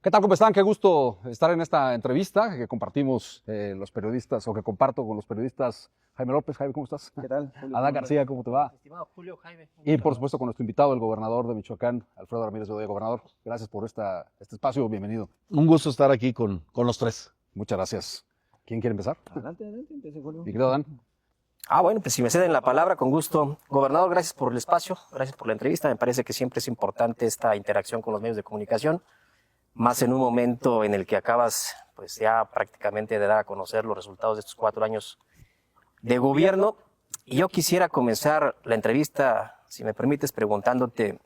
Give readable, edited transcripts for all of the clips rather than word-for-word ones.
¿Qué tal? ¿Cómo están? Qué gusto estar en esta entrevista que compartimos los periodistas o que comparto con los periodistas Jaime López. Jaime, ¿cómo estás? ¿Qué tal, Julio? Adán García, ¿cómo te va? Estimado Julio, Jaime. Y por supuesto con nuestro invitado, el gobernador de Michoacán, Alfredo Ramírez Bedoya. Gobernador, gracias por este espacio, bienvenido. Un gusto estar aquí con los tres. Muchas gracias. ¿Quién quiere empezar? Adelante, empiece, Julio. Mi querido Adán. Bueno, pues si me ceden la palabra, con gusto. Gobernador, gracias por el espacio, gracias por la entrevista. Me parece que siempre es importante esta interacción con los medios de comunicación, más en un momento en el que acabas pues ya prácticamente de dar a conocer los resultados de estos 4 años de gobierno. Y yo quisiera comenzar la entrevista, si me permites, preguntándote,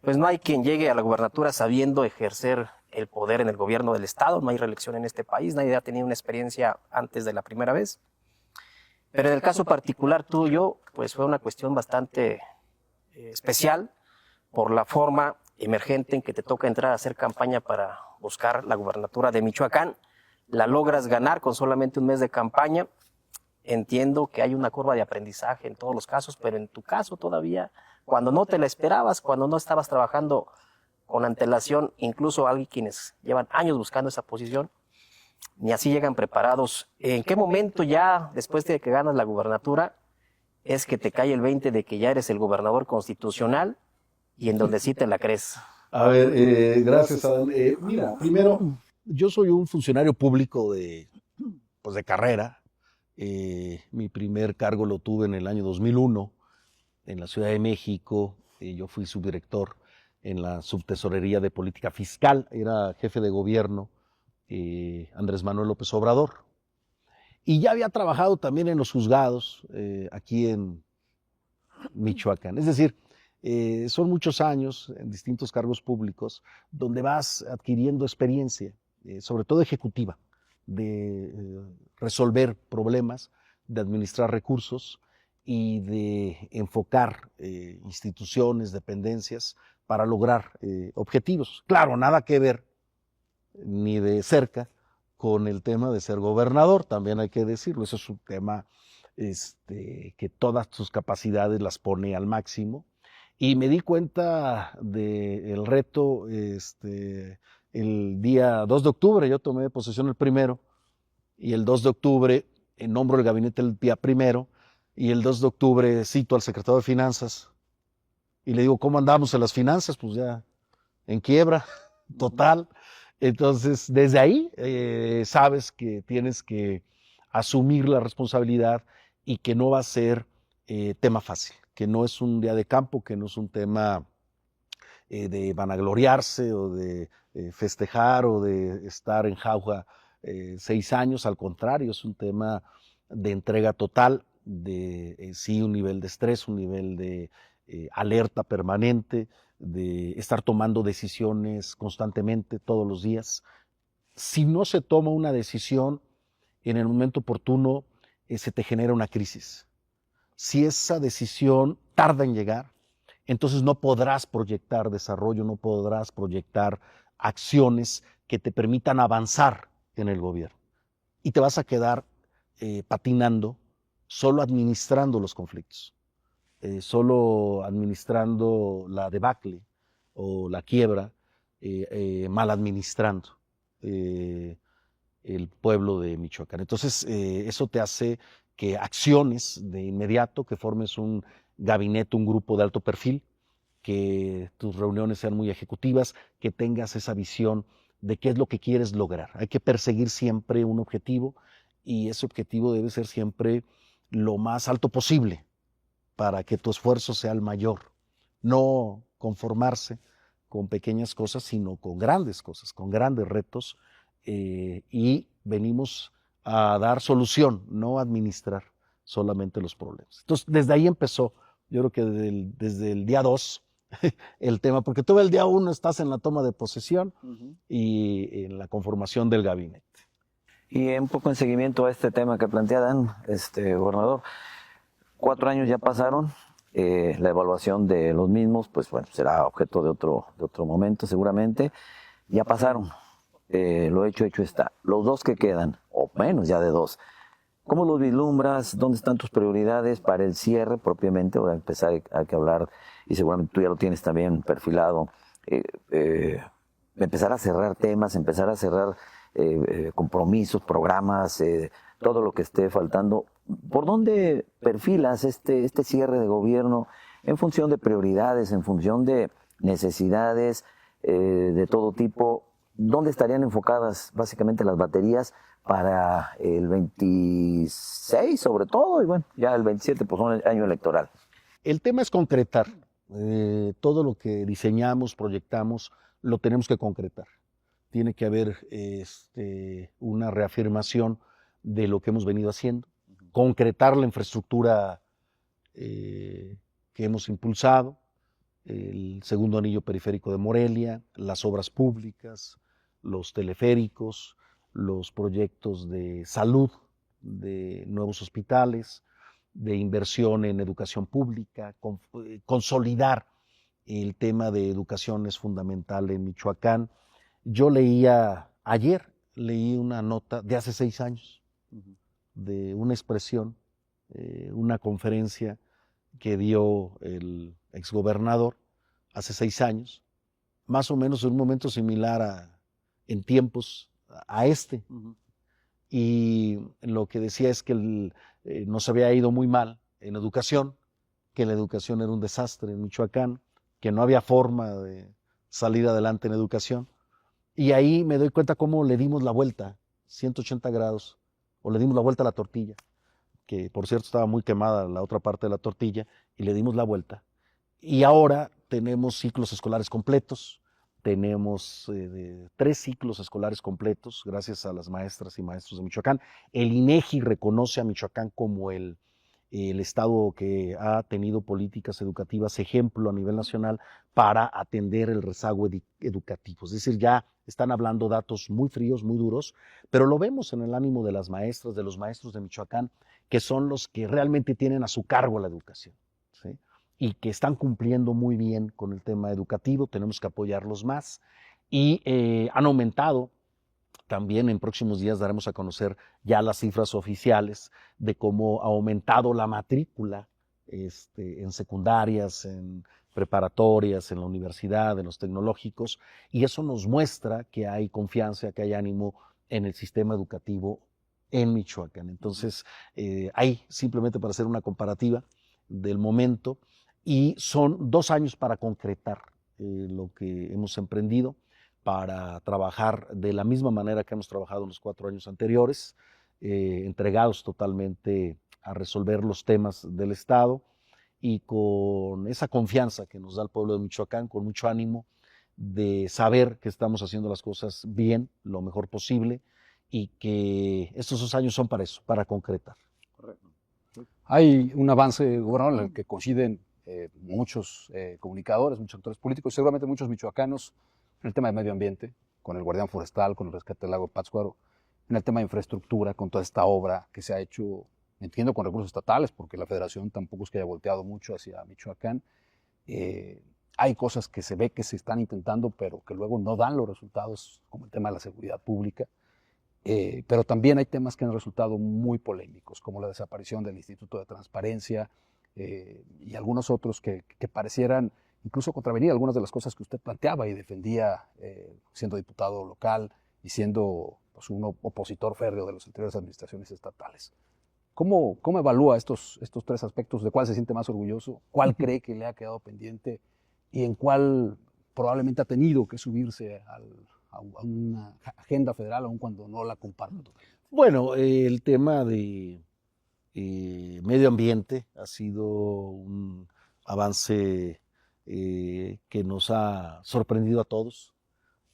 pues no hay quien llegue a la gubernatura sabiendo ejercer el poder en el gobierno del Estado, no hay reelección en este país, nadie ha tenido una experiencia antes de la primera vez. Pero en el caso particular tuyo, pues fue una cuestión bastante especial por la forma emergente en que te toca entrar a hacer campaña para buscar la gubernatura de Michoacán. La logras ganar con solamente un mes de campaña. Entiendo que hay una curva de aprendizaje en todos los casos, pero en tu caso todavía, cuando no te la esperabas, cuando no estabas trabajando con antelación, incluso alguien quienes llevan años buscando esa posición, ni así llegan preparados. ¿En qué momento ya, después de que ganas la gubernatura, es que te cae el 20 de que ya eres el gobernador constitucional y en donde sí te la crees? A ver, gracias, Adán. Mira, primero, yo soy un funcionario público de carrera. Mi primer cargo lo tuve en el año 2001 en la Ciudad de México. Yo fui subdirector en la Subtesorería de Política Fiscal. Era jefe de gobierno Andrés Manuel López Obrador. Y ya había trabajado también en los juzgados aquí en Michoacán. Es decir, son muchos años en distintos cargos públicos donde vas adquiriendo experiencia, sobre todo ejecutiva, de resolver problemas, de administrar recursos y de enfocar instituciones, dependencias para lograr objetivos. Claro, nada que ver ni de cerca con el tema de ser gobernador, también hay que decirlo. Eso es un tema que todas tus capacidades las pone al máximo. Y me di cuenta del reto el día 2 de octubre, yo tomé posesión el 1, y el 2 de octubre nombro el gabinete el día 1, y el 2 de octubre cito al secretario de Finanzas y le digo, ¿cómo andamos en las finanzas? Pues ya en quiebra total. Entonces, desde ahí sabes que tienes que asumir la responsabilidad y que no va a ser tema fácil, que no es un día de campo, que no es un tema de vanagloriarse o de festejar o de estar en jauja 6 años. Al contrario, es un tema de entrega total, de sí un nivel de estrés, un nivel de alerta permanente, de estar tomando decisiones constantemente todos los días. Si no se toma una decisión en el momento oportuno, se te genera una crisis. Si esa decisión tarda en llegar, entonces no podrás proyectar desarrollo, no podrás proyectar acciones que te permitan avanzar en el gobierno. Y te vas a quedar patinando, solo administrando los conflictos, solo administrando la debacle o la quiebra, mal administrando el pueblo de Michoacán. Entonces, eso te hace que acciones de inmediato, que formes un gabinete, un grupo de alto perfil, que tus reuniones sean muy ejecutivas, que tengas esa visión de qué es lo que quieres lograr. Hay que perseguir siempre un objetivo y ese objetivo debe ser siempre lo más alto posible para que tu esfuerzo sea el mayor. No conformarse con pequeñas cosas, sino con grandes cosas, con grandes retos, y venimos a dar solución, no a administrar solamente los problemas. Entonces, desde ahí empezó, yo creo que desde el día 2, el tema, porque tú el día 1 estás en la toma de posesión y en la conformación del gabinete. Y un poco en seguimiento a este tema que plantea Dan, gobernador, 4 años ya pasaron, la evaluación de los mismos, pues bueno, será objeto de otro momento seguramente. Ya pasaron, lo hecho está. Los 2 que quedan, o menos ya de 2, ¿cómo los vislumbras? ¿Dónde están tus prioridades para el cierre propiamente? Voy a empezar a que hablar, y seguramente tú ya lo tienes también perfilado, en empezar a cerrar temas, empezar a cerrar compromisos, programas, todo lo que esté faltando. ¿Por dónde perfilas este cierre de gobierno en función de prioridades, en función de necesidades de todo tipo? ¿Dónde estarían enfocadas básicamente las baterías para el 26 sobre todo? Y bueno, ya el 27 pues son el año electoral. El tema es concretar. Todo lo que diseñamos, proyectamos, lo tenemos que concretar. Tiene que haber una reafirmación de lo que hemos venido haciendo, concretar la infraestructura que hemos impulsado, el segundo anillo periférico de Morelia, las obras públicas, los teleféricos, los proyectos de salud, de nuevos hospitales, de inversión en educación pública, consolidar el tema de educación es fundamental en Michoacán. Yo ayer leí una nota de hace 6 años, de una expresión, una conferencia que dio el exgobernador hace 6 años, más o menos en un momento similar en tiempos a este. Y lo que decía es que nos había ido muy mal en educación, que la educación era un desastre en Michoacán, que no había forma de salir adelante en educación. Y ahí me doy cuenta cómo le dimos la vuelta, 180 grados, o le dimos la vuelta a la tortilla, que por cierto estaba muy quemada la otra parte de la tortilla, y le dimos la vuelta. Y ahora tenemos ciclos escolares completos, tenemos 3 ciclos escolares completos, gracias a las maestras y maestros de Michoacán. El INEGI reconoce a Michoacán como el estado que ha tenido políticas educativas ejemplo a nivel nacional para atender el rezago educativo. Es decir, ya están hablando datos muy fríos, muy duros, pero lo vemos en el ánimo de las maestras, de los maestros de Michoacán, que son los que realmente tienen a su cargo la educación, ¿sí? Y que están cumpliendo muy bien con el tema educativo, tenemos que apoyarlos más. Y han aumentado, también en próximos días daremos a conocer ya las cifras oficiales de cómo ha aumentado la matrícula en secundarias, en preparatorias, en la universidad, en los tecnológicos, y eso nos muestra que hay confianza, que hay ánimo en el sistema educativo en Michoacán. Entonces, hay simplemente para hacer una comparativa del momento, y son 2 años para concretar lo que hemos emprendido, para trabajar de la misma manera que hemos trabajado en los 4 años anteriores, entregados totalmente a resolver los temas del Estado y con esa confianza que nos da el pueblo de Michoacán, con mucho ánimo de saber que estamos haciendo las cosas bien, lo mejor posible, y que estos 2 años son para eso, para concretar. Correcto. Hay un avance, gobernador, en el que coinciden muchos comunicadores, muchos actores políticos, seguramente muchos michoacanos, en el tema de medio ambiente, con el guardián forestal, con el rescate del lago de Pátzcuaro, en el tema de infraestructura, con toda esta obra que se ha hecho, entiendo, con recursos estatales, porque la federación tampoco es que haya volteado mucho hacia Michoacán. Hay cosas que se ve que se están intentando, pero que luego no dan los resultados, como el tema de la seguridad pública. Pero también hay temas que han resultado muy polémicos, como la desaparición del Instituto de Transparencia y algunos otros que parecieran incluso contravenir algunas de las cosas que usted planteaba y defendía siendo diputado local y siendo pues, un opositor férreo de las anteriores administraciones estatales. ¿Cómo evalúa estos 3 aspectos? ¿De cuál se siente más orgulloso? ¿Cuál cree que le ha quedado pendiente? ¿Y en cuál probablemente ha tenido que subirse a una agenda federal, aun cuando no la comparta totalmente? Bueno, el tema de medio ambiente ha sido un avance que nos ha sorprendido a todos.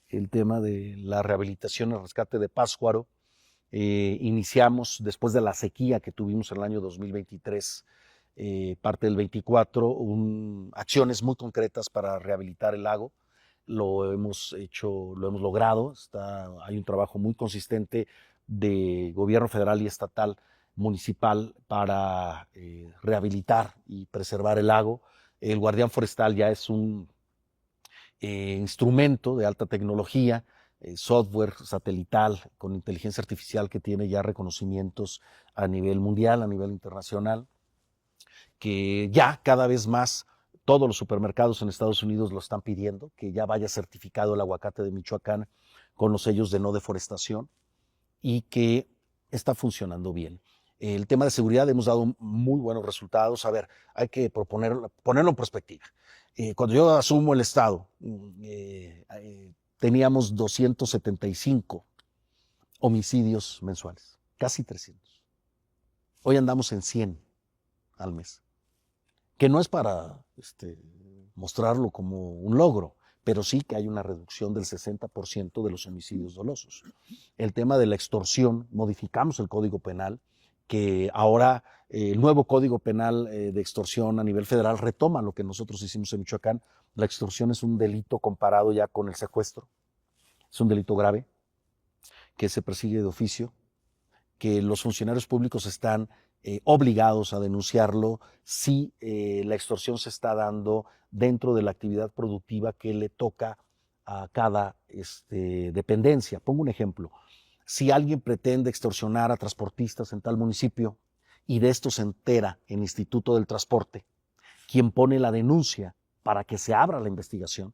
El tema de la rehabilitación y el rescate de Pátzcuaro. Iniciamos, después de la sequía que tuvimos en el año 2023, parte del 24, acciones muy concretas para rehabilitar el lago. Lo hemos hecho, lo hemos logrado. Hay un trabajo muy consistente de gobierno federal y estatal, municipal, para rehabilitar y preservar el lago. El guardián forestal ya es un instrumento de alta tecnología, software satelital con inteligencia artificial que tiene ya reconocimientos a nivel mundial, a nivel internacional, que ya cada vez más Todos los supermercados en Estados Unidos lo están pidiendo, que ya vaya certificado el aguacate de Michoacán con los sellos de no deforestación y que está funcionando bien. El tema de seguridad hemos dado muy buenos resultados. A ver, hay que ponerlo en perspectiva. Cuando yo asumo el Estado, teníamos 275 homicidios mensuales, casi 300. Hoy andamos en 100 al mes, que no es para mostrarlo como un logro, pero sí que hay una reducción del 60% de los homicidios dolosos. El tema de la extorsión, modificamos el Código Penal, que ahora el nuevo Código Penal de extorsión a nivel federal retoma lo que nosotros hicimos en Michoacán. La extorsión es un delito comparado ya con el secuestro. Es un delito grave que se persigue de oficio, que los funcionarios públicos están obligados a denunciarlo si la extorsión se está dando dentro de la actividad productiva que le toca a cada dependencia. Pongo un ejemplo. Si alguien pretende extorsionar a transportistas en tal municipio y de esto se entera el Instituto del Transporte, quien pone la denuncia para que se abra la investigación,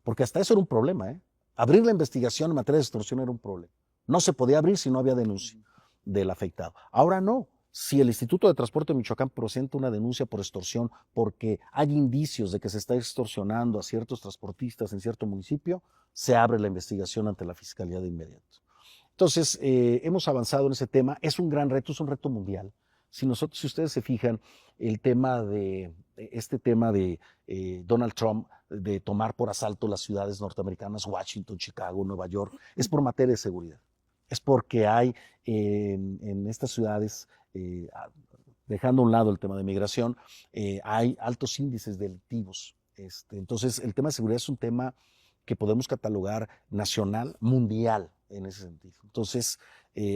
porque hasta eso era un problema, abrir la investigación en materia de extorsión era un problema. No se podía abrir si no había denuncia del afectado. Ahora no. Si el Instituto de Transporte de Michoacán presenta una denuncia por extorsión porque hay indicios de que se está extorsionando a ciertos transportistas en cierto municipio, se abre la investigación ante la Fiscalía de inmediato. Entonces, hemos avanzado en ese tema. Es un gran reto, es un reto mundial. Si ustedes se fijan, este tema de Donald Trump de tomar por asalto las ciudades norteamericanas, Washington, Chicago, Nueva York, es por materia de seguridad. Es porque hay en estas ciudades, dejando a un lado el tema de migración, hay altos índices delictivos. Entonces, el tema de seguridad es un tema que podemos catalogar nacional, mundial en ese sentido. Entonces,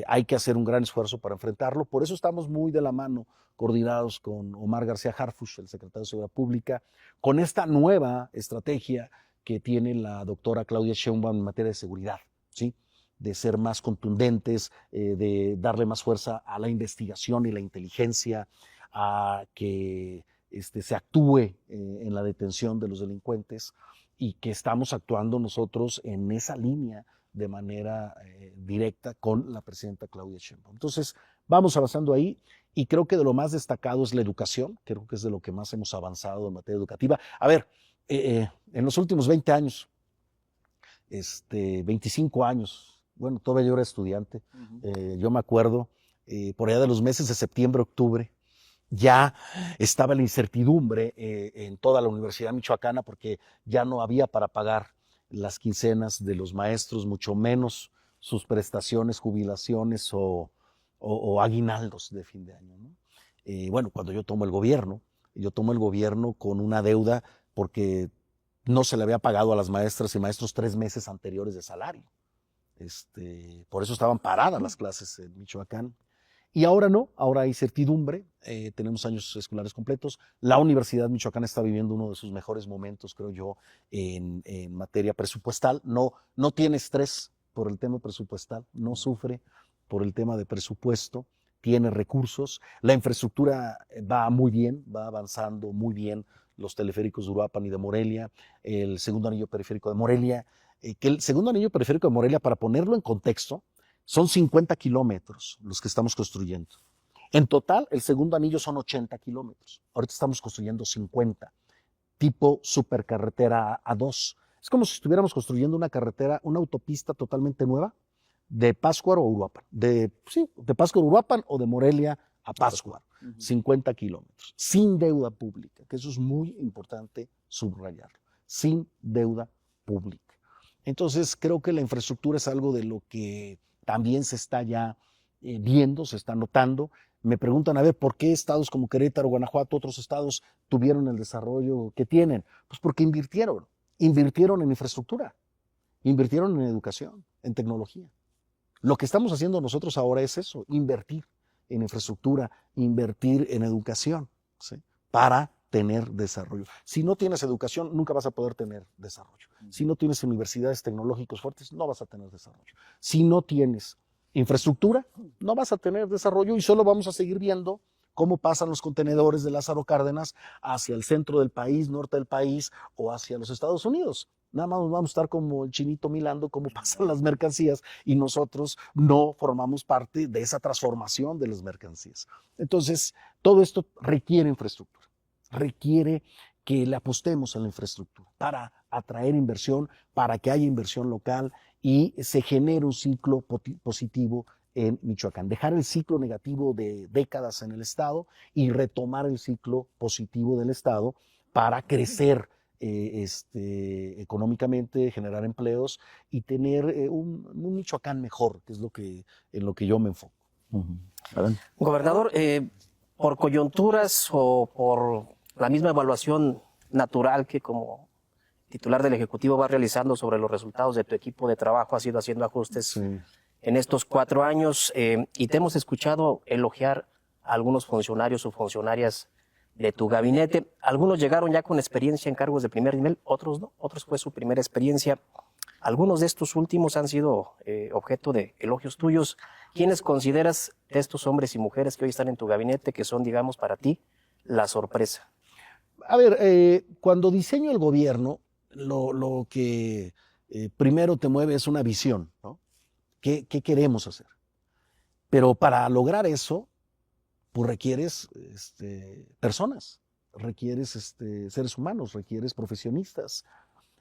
hay que hacer un gran esfuerzo para enfrentarlo. Por eso estamos muy de la mano, coordinados con Omar García Harfuch, el secretario de Seguridad Pública, con esta nueva estrategia que tiene la doctora Claudia Sheinbaum en materia de seguridad, ¿sí? De ser más contundentes, de darle más fuerza a la investigación y la inteligencia, a que se actúe en la detención de los delincuentes y que estamos actuando nosotros en esa línea de manera directa con la presidenta Claudia Sheinbaum. Entonces, vamos avanzando ahí y creo que de lo más destacado es la educación, creo que es de lo que más hemos avanzado en materia educativa. A ver, en los últimos 20 años, 25 años, bueno, todavía yo era estudiante, yo me acuerdo, por allá de los meses de septiembre, octubre, ya estaba la incertidumbre en toda la Universidad Michoacana porque ya no había para pagar las quincenas de los maestros, mucho menos sus prestaciones, jubilaciones o aguinaldos de fin de año, ¿no? Bueno, cuando yo tomo el gobierno con una deuda porque no se le había pagado a las maestras y maestros 3 meses anteriores de salario. Por eso estaban paradas las clases en Michoacán. Y ahora no, ahora hay certidumbre, tenemos años escolares completos. La Universidad Michoacana está viviendo uno de sus mejores momentos, creo yo, en materia presupuestal. No tiene estrés por el tema presupuestal, no sufre por el tema de presupuesto, tiene recursos. La infraestructura va muy bien, va avanzando muy bien. Los teleféricos de Uruapan y de Morelia, el segundo anillo periférico de Morelia, que el segundo anillo periférico de Morelia, para ponerlo en contexto, son 50 kilómetros los que estamos construyendo. En total, el segundo anillo son 80 kilómetros. Ahorita estamos construyendo 50, tipo supercarretera A2. Es como si estuviéramos construyendo una carretera, una autopista totalmente nueva de Pátzcuaro a Uruapan. De Pátzcuaro a Uruapan o de Morelia a Pátzcuaro. 50 kilómetros. Sin deuda pública, que eso es muy importante subrayarlo. Sin deuda pública. Entonces, creo que la infraestructura es algo de lo que también se está ya viendo, se está notando. Me preguntan, a ver, ¿por qué estados como Querétaro, Guanajuato, otros estados tuvieron el desarrollo que tienen? Pues porque invirtieron en infraestructura, invirtieron en educación, en tecnología. Lo que estamos haciendo nosotros ahora es eso, invertir en infraestructura, invertir en educación, ¿sí? Para tener desarrollo. Si no tienes educación, nunca vas a poder tener desarrollo. Si no tienes universidades tecnológicas fuertes, no vas a tener desarrollo. Si no tienes infraestructura, no vas a tener desarrollo y solo vamos a seguir viendo cómo pasan los contenedores de Lázaro Cárdenas hacia el centro del país, norte del país o hacia los Estados Unidos. Nada más nos vamos a estar como el chinito mirando cómo pasan las mercancías y nosotros no formamos parte de esa transformación de las mercancías. Entonces, todo esto requiere infraestructura, requiere que le apostemos a la infraestructura para atraer inversión, para que haya inversión local y se genere un ciclo positivo en Michoacán. Dejar el ciclo negativo de décadas en el Estado y retomar el ciclo positivo del Estado para crecer económicamente, generar empleos y tener un Michoacán mejor, que es en lo que yo me enfoco. Gobernador, por coyunturas o por la misma evaluación natural que como titular del Ejecutivo vas realizando sobre los resultados de tu equipo de trabajo, has ido haciendo ajustes en estos 4 años y te hemos escuchado elogiar a algunos funcionarios o funcionarias de tu gabinete. Algunos llegaron ya con experiencia en cargos de primer nivel, otros no, otros fue su primera experiencia. Algunos de estos últimos han sido objeto de elogios tuyos. ¿Quiénes consideras de estos hombres y mujeres que hoy están en tu gabinete que son, digamos, para ti la sorpresa? A ver, cuando diseño el gobierno, lo que primero te mueve es una visión, ¿no? ¿Qué queremos hacer? Pero para lograr eso, pues requieres personas, requieres seres humanos, requieres profesionistas.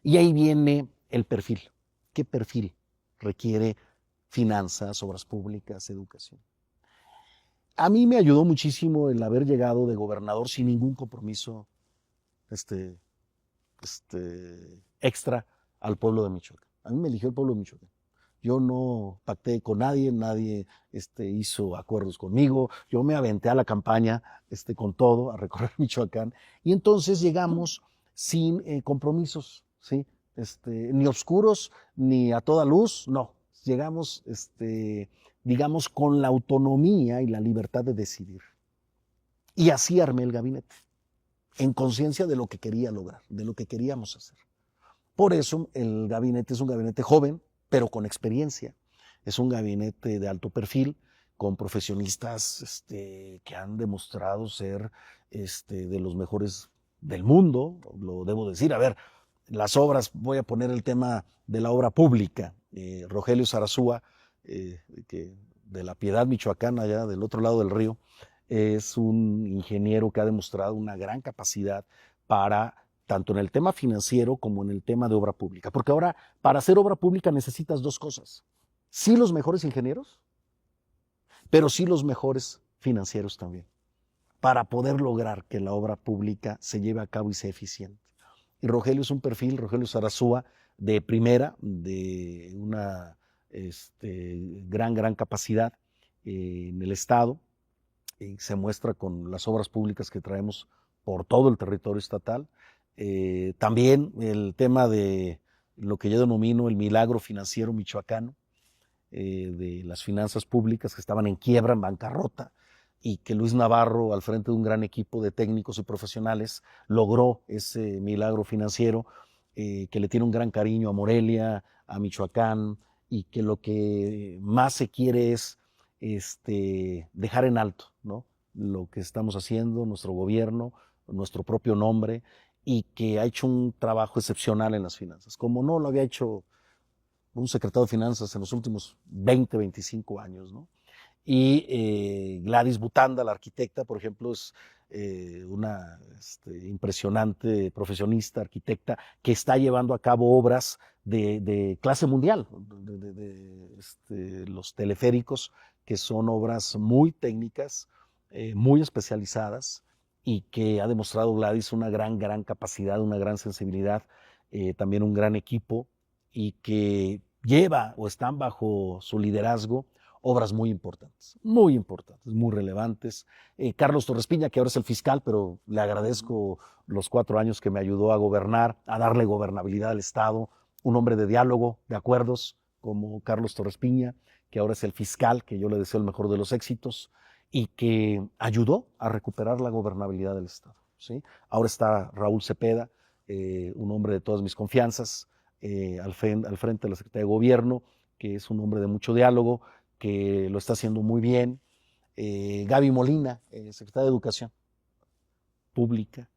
Y ahí viene el perfil. ¿Qué perfil requiere finanzas, obras públicas, educación? A mí me ayudó muchísimo el haber llegado de gobernador sin ningún compromiso extra al pueblo de Michoacán. A mí me eligió el pueblo de Michoacán. Yo no pacté con nadie, nadie hizo acuerdos conmigo. Yo me aventé a la campaña con todo, a recorrer Michoacán. Y entonces llegamos sin compromisos, ¿sí? Ni oscuros, ni a toda luz, no. Llegamos, digamos, con la autonomía y la libertad de decidir. Y así armé el gabinete, en conciencia de lo que quería lograr, de lo que queríamos hacer. Por eso el gabinete es un gabinete joven, pero con experiencia. Es un gabinete de alto perfil, con profesionistas que han demostrado ser de los mejores del mundo, lo debo decir. A ver, las obras, voy a poner el tema de la obra pública. Rogelio Sarasúa, de La Piedad, Michoacán, allá del otro lado del río, es un ingeniero que ha demostrado una gran capacidad para tanto en el tema financiero como en el tema de obra pública. Porque ahora, para hacer obra pública necesitas 2 cosas. Sí los mejores ingenieros, pero sí los mejores financieros también, para poder lograr que la obra pública se lleve a cabo y sea eficiente. Y Rogelio es un perfil, Rogelio Sarasúa, de primera, de una gran capacidad en el Estado, y se muestra con las obras públicas que traemos por todo el territorio estatal. También el tema de lo que yo denomino el milagro financiero michoacano, de las finanzas públicas que estaban en quiebra, en bancarrota, y que Luis Navarro, al frente de un gran equipo de técnicos y profesionales, logró ese milagro financiero, que le tiene un gran cariño a Morelia, a Michoacán, y que lo que más se quiere es dejar en alto, ¿no?, lo que estamos haciendo, nuestro gobierno, nuestro propio nombre, y que ha hecho un trabajo excepcional en las finanzas, como no lo había hecho un secretario de Finanzas en los últimos 20, 25 años, ¿no? Y Gladys Butanda, la arquitecta, por ejemplo, es una impresionante profesionista, arquitecta, que está llevando a cabo obras de clase mundial, los teleféricos, que son obras muy técnicas, muy especializadas, y que ha demostrado Gladys una gran capacidad, una gran sensibilidad, también un gran equipo, y que lleva o están bajo su liderazgo obras muy importantes, muy relevantes. Carlos Torres Piña, que ahora es el fiscal, pero le agradezco los 4 años que me ayudó a gobernar, a darle gobernabilidad al Estado, un hombre de diálogo, de acuerdos, como Carlos Torres Piña, que ahora es el fiscal, que yo le deseo el mejor de los éxitos, y que ayudó a recuperar la gobernabilidad del Estado, ¿sí? Ahora está Raúl Cepeda, un hombre de todas mis confianzas, al frente de la Secretaría de Gobierno, que es un hombre de mucho diálogo, que lo está haciendo muy bien. Gaby Molina, secretaria de Educación Pública,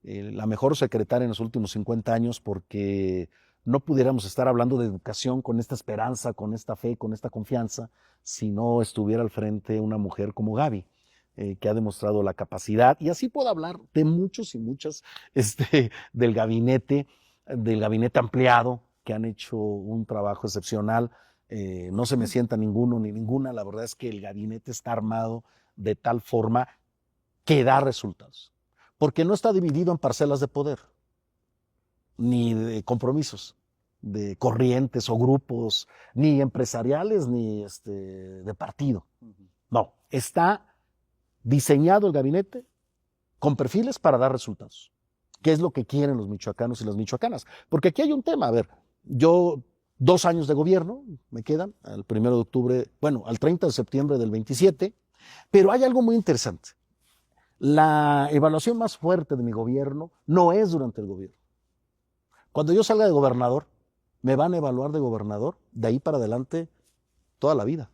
la mejor secretaria en los últimos 50 años, porque no pudiéramos estar hablando de educación con esta esperanza, con esta fe, con esta confianza, si no estuviera al frente una mujer como Gaby, que ha demostrado la capacidad. Y así puedo hablar de muchos y muchas del gabinete ampliado, que han hecho un trabajo excepcional. No se me sienta ninguno ni ninguna. La verdad es que el gabinete está armado de tal forma que da resultados, porque no está dividido en parcelas de poder, ni de compromisos, de corrientes o grupos, ni empresariales, ni de partido. No, está diseñado el gabinete con perfiles para dar resultados. ¿Qué es lo que quieren los michoacanos y las michoacanas? Porque aquí hay un tema. A ver, yo 2 años de gobierno me quedan, al 1 de octubre, bueno, al 30 de septiembre del 27, pero hay algo muy interesante. La evaluación más fuerte de mi gobierno no es durante el gobierno. Cuando yo salga de gobernador, me van a evaluar de gobernador de ahí para adelante toda la vida.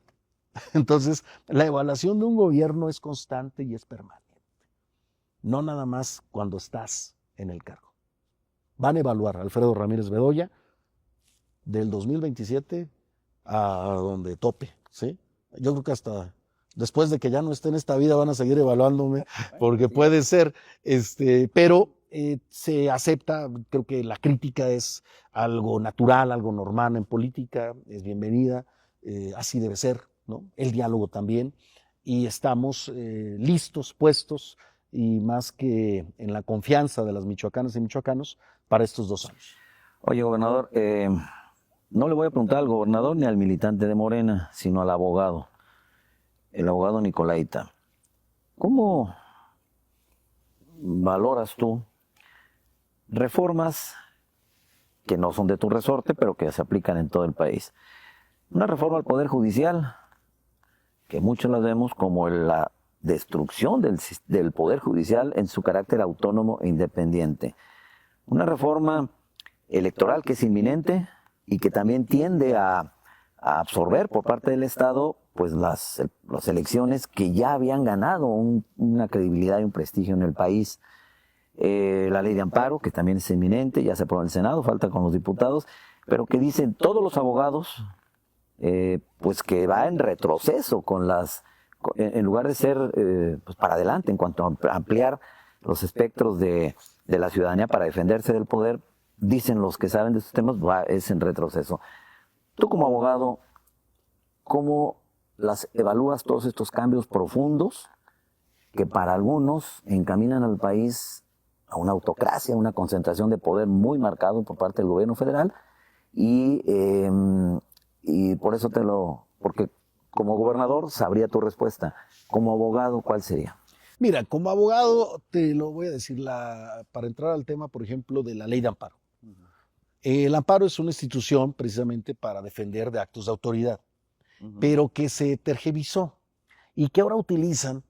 Entonces, la evaluación de un gobierno es constante y es permanente. No nada más cuando estás en el cargo. Van a evaluar a Alfredo Ramírez Bedoya del 2027 a donde tope, ¿sí? Yo creo que hasta después de que ya no esté en esta vida van a seguir evaluándome, porque puede ser, pero se acepta. Creo que la crítica es algo natural, algo normal en política, es bienvenida, así debe ser, ¿no? El diálogo también, y estamos listos, puestos, y más que en la confianza de las michoacanas y michoacanos para estos 2 años. Oye, gobernador, no le voy a preguntar al gobernador ni al militante de Morena, sino al abogado, el abogado Nicolaita. ¿Cómo valoras tú reformas que no son de tu resorte, pero que se aplican en todo el país? Una reforma al Poder Judicial, que muchos las vemos como la destrucción del Poder Judicial en su carácter autónomo e independiente. Una reforma electoral que es inminente y que también tiende a absorber por parte del Estado pues las elecciones que ya habían ganado una credibilidad y un prestigio en el país. La ley de amparo, que también es inminente, ya se aprobó en el Senado, falta con los diputados, pero que dicen todos los abogados pues que va en retroceso en lugar de ser pues para adelante en cuanto a ampliar los espectros de la ciudadanía para defenderse del poder. Dicen los que saben de estos temas, es en retroceso. Tú como abogado, ¿cómo las evalúas todos estos cambios profundos que para algunos encaminan al país a una autocracia, a una concentración de poder muy marcado por parte del gobierno federal? Y por eso porque como gobernador sabría tu respuesta. Como abogado, ¿cuál sería? Mira, como abogado te lo voy a decir, para entrar al tema, por ejemplo, de la ley de amparo. El amparo es una institución precisamente para defender de actos de autoridad, pero que se tergiversó y que ahora utilizan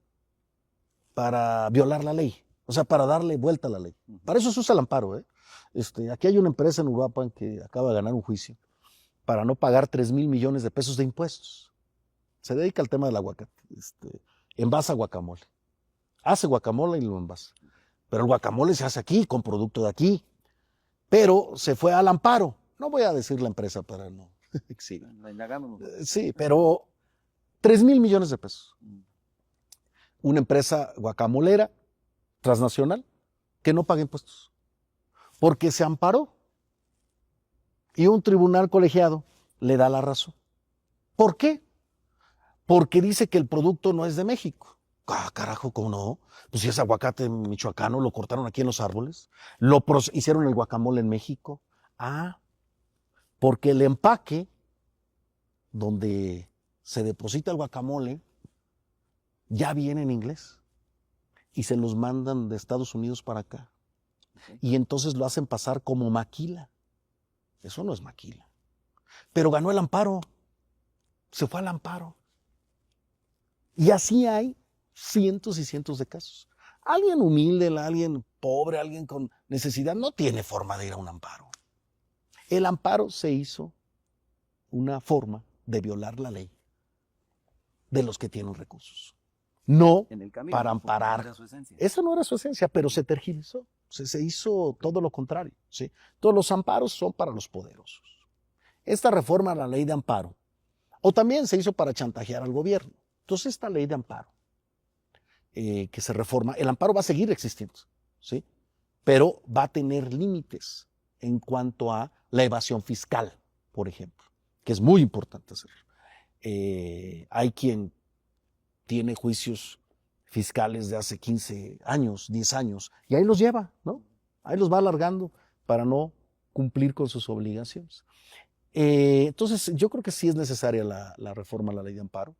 para violar la ley, o sea, para darle vuelta a la ley. Para eso se usa el amparo. Aquí hay una empresa en Uruapan que acaba de ganar un juicio para no pagar 3,000 millones de pesos de impuestos. Se dedica al tema del aguacate, envasa guacamole. Hace guacamole y lo envasa. Pero el guacamole se hace aquí, con producto de aquí. Pero se fue al amparo. No voy a decir la empresa para no exhibir. Sí, pero 3,000 millones de pesos. Una empresa guacamolera, transnacional, que no paga impuestos. Porque se amparó. Y un tribunal colegiado le da la razón. ¿Por qué? Porque dice que el producto no es de México. Carajo, ¿cómo no? Pues si es aguacate michoacano, lo cortaron aquí en los árboles, hicieron el guacamole en México. Porque el empaque donde se deposita el guacamole ya viene en inglés y se los mandan de Estados Unidos para acá. Y entonces lo hacen pasar como maquila. Eso no es maquila. Pero ganó el amparo. Se fue al amparo. Y así hay cientos y cientos de casos. Alguien humilde, alguien pobre, alguien con necesidad, no tiene forma de ir a un amparo. El amparo se hizo una forma de violar la ley de los que tienen recursos. no En el camino, para no amparar. era su esencia. Esa no era su esencia, pero se tergiversó. Se hizo todo lo contrario. ¿Sí? Todos los amparos son para los poderosos. Esta reforma a la ley de amparo, o también se hizo para chantajear al gobierno. Entonces esta ley de amparo que se reforma, el amparo va a seguir existiendo, ¿sí? Pero va a tener límites en cuanto a la evasión fiscal, por ejemplo, que es muy importante hacerlo. Hay quien tiene juicios fiscales de hace 15 años, 10 años, y ahí los lleva, ¿no? Ahí los va alargando para no cumplir con sus obligaciones. Entonces, yo creo que sí es necesaria la reforma a la ley de amparo,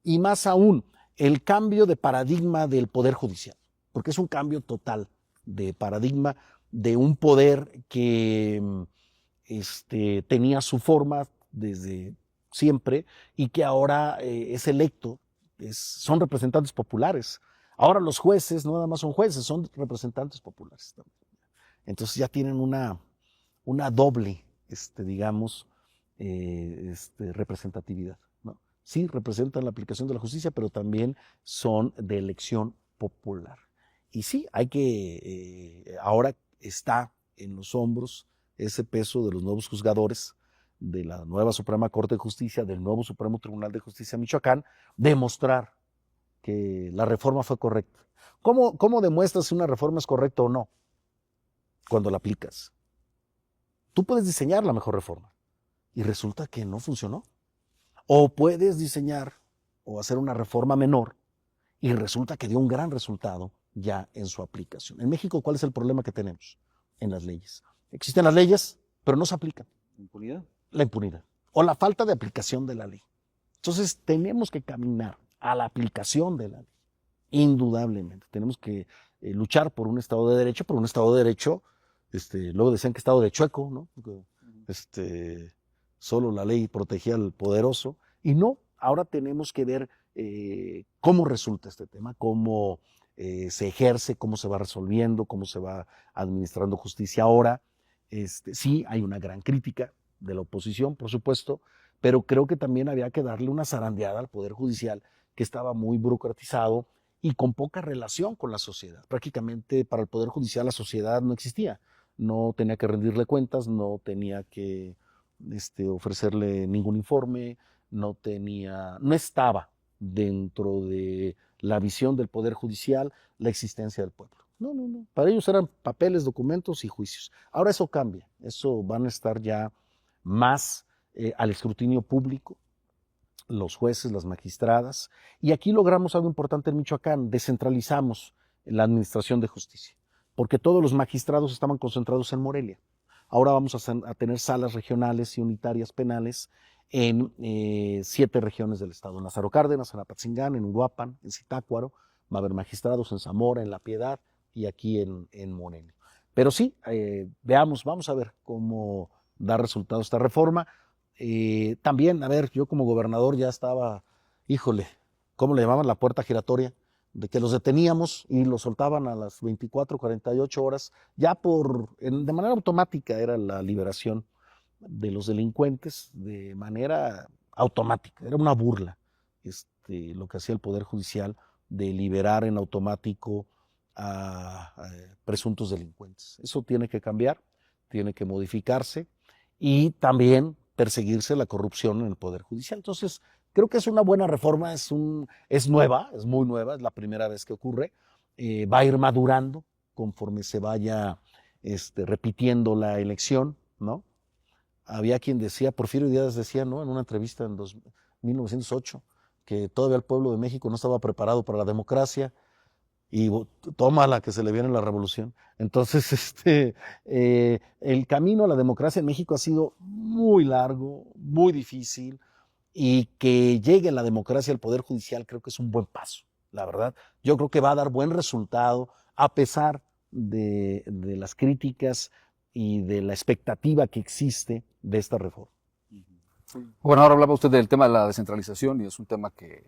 y más aún, el cambio de paradigma del Poder Judicial, porque es un cambio total de paradigma de un poder que tenía su forma desde siempre y que ahora es electo, son representantes populares. Ahora los jueces no nada más son jueces, son representantes populares también. Entonces ya tienen una doble, digamos, representatividad, ¿no? Sí, representan la aplicación de la justicia, pero también son de elección popular. Y sí, hay que, ahora está en los hombros ese peso de los nuevos juzgadores, de la nueva Suprema Corte de Justicia, del nuevo Supremo Tribunal de Justicia de Michoacán, demostrar que la reforma fue correcta. ¿Cómo demuestras si una reforma es correcta o no? Cuando la aplicas. Tú puedes diseñar la mejor reforma y resulta que no funcionó. O puedes diseñar o hacer una reforma menor y resulta que dio un gran resultado ya en su aplicación. En México, ¿cuál es el problema que tenemos? En las leyes. Existen las leyes, pero no se aplican. ¿Impunidad? La impunidad o la falta de aplicación de la ley. Entonces, tenemos que caminar a la aplicación de la ley. Indudablemente. Tenemos que luchar por un Estado de Derecho, luego decían que Estado de Chueco, ¿no? Solo la ley protegía al poderoso, y no, ahora tenemos que ver cómo resulta este tema, cómo se ejerce, cómo se va resolviendo, cómo se va administrando justicia ahora. Sí, hay una gran crítica de la oposición, por supuesto, pero creo que también había que darle una zarandeada al Poder Judicial, que estaba muy burocratizado y con poca relación con la sociedad. Prácticamente para el Poder Judicial la sociedad no existía, no tenía que rendirle cuentas, no tenía que ofrecerle ningún informe, no estaba dentro de la visión del Poder Judicial la existencia del pueblo. No. Para ellos eran papeles, documentos y juicios. Ahora eso cambia, eso van a estar ya más al escrutinio público, los jueces, las magistradas, y aquí logramos algo importante en Michoacán, descentralizamos la administración de justicia, porque todos los magistrados estaban concentrados en Morelia. Ahora vamos a tener salas regionales y unitarias penales en 7 regiones del estado, en Lázaro Cárdenas, en Apatzingán, en Uruapan, en Zitácuaro, va a haber magistrados en Zamora, en La Piedad y aquí en Morelia. Pero sí, vamos a ver cómo da resultado esta reforma. También, a ver, yo como gobernador ya estaba, híjole, ¿cómo le llamaban? La puerta giratoria, de que los deteníamos y los soltaban a las 24, 48 horas, ya de manera automática era la liberación de los delincuentes, de manera automática, era una burla lo que hacía el Poder Judicial de liberar en automático a presuntos delincuentes. Eso tiene que cambiar, tiene que modificarse y también perseguirse la corrupción en el Poder Judicial. Entonces, creo que es una buena reforma, es nueva, es muy nueva, es la primera vez que ocurre, va a ir madurando conforme se vaya repitiendo la elección, ¿no? Había quien decía, Porfirio Díaz decía, ¿no? En una entrevista en 1908, que todavía el pueblo de México no estaba preparado para la democracia, y toma la que se le viene la revolución. Entonces, el camino a la democracia en México ha sido muy largo, muy difícil, y que llegue la democracia al Poder Judicial creo que es un buen paso, la verdad. Yo creo que va a dar buen resultado a pesar de las críticas y de la expectativa que existe de esta reforma. Bueno, ahora hablaba usted del tema de la descentralización y es un tema que,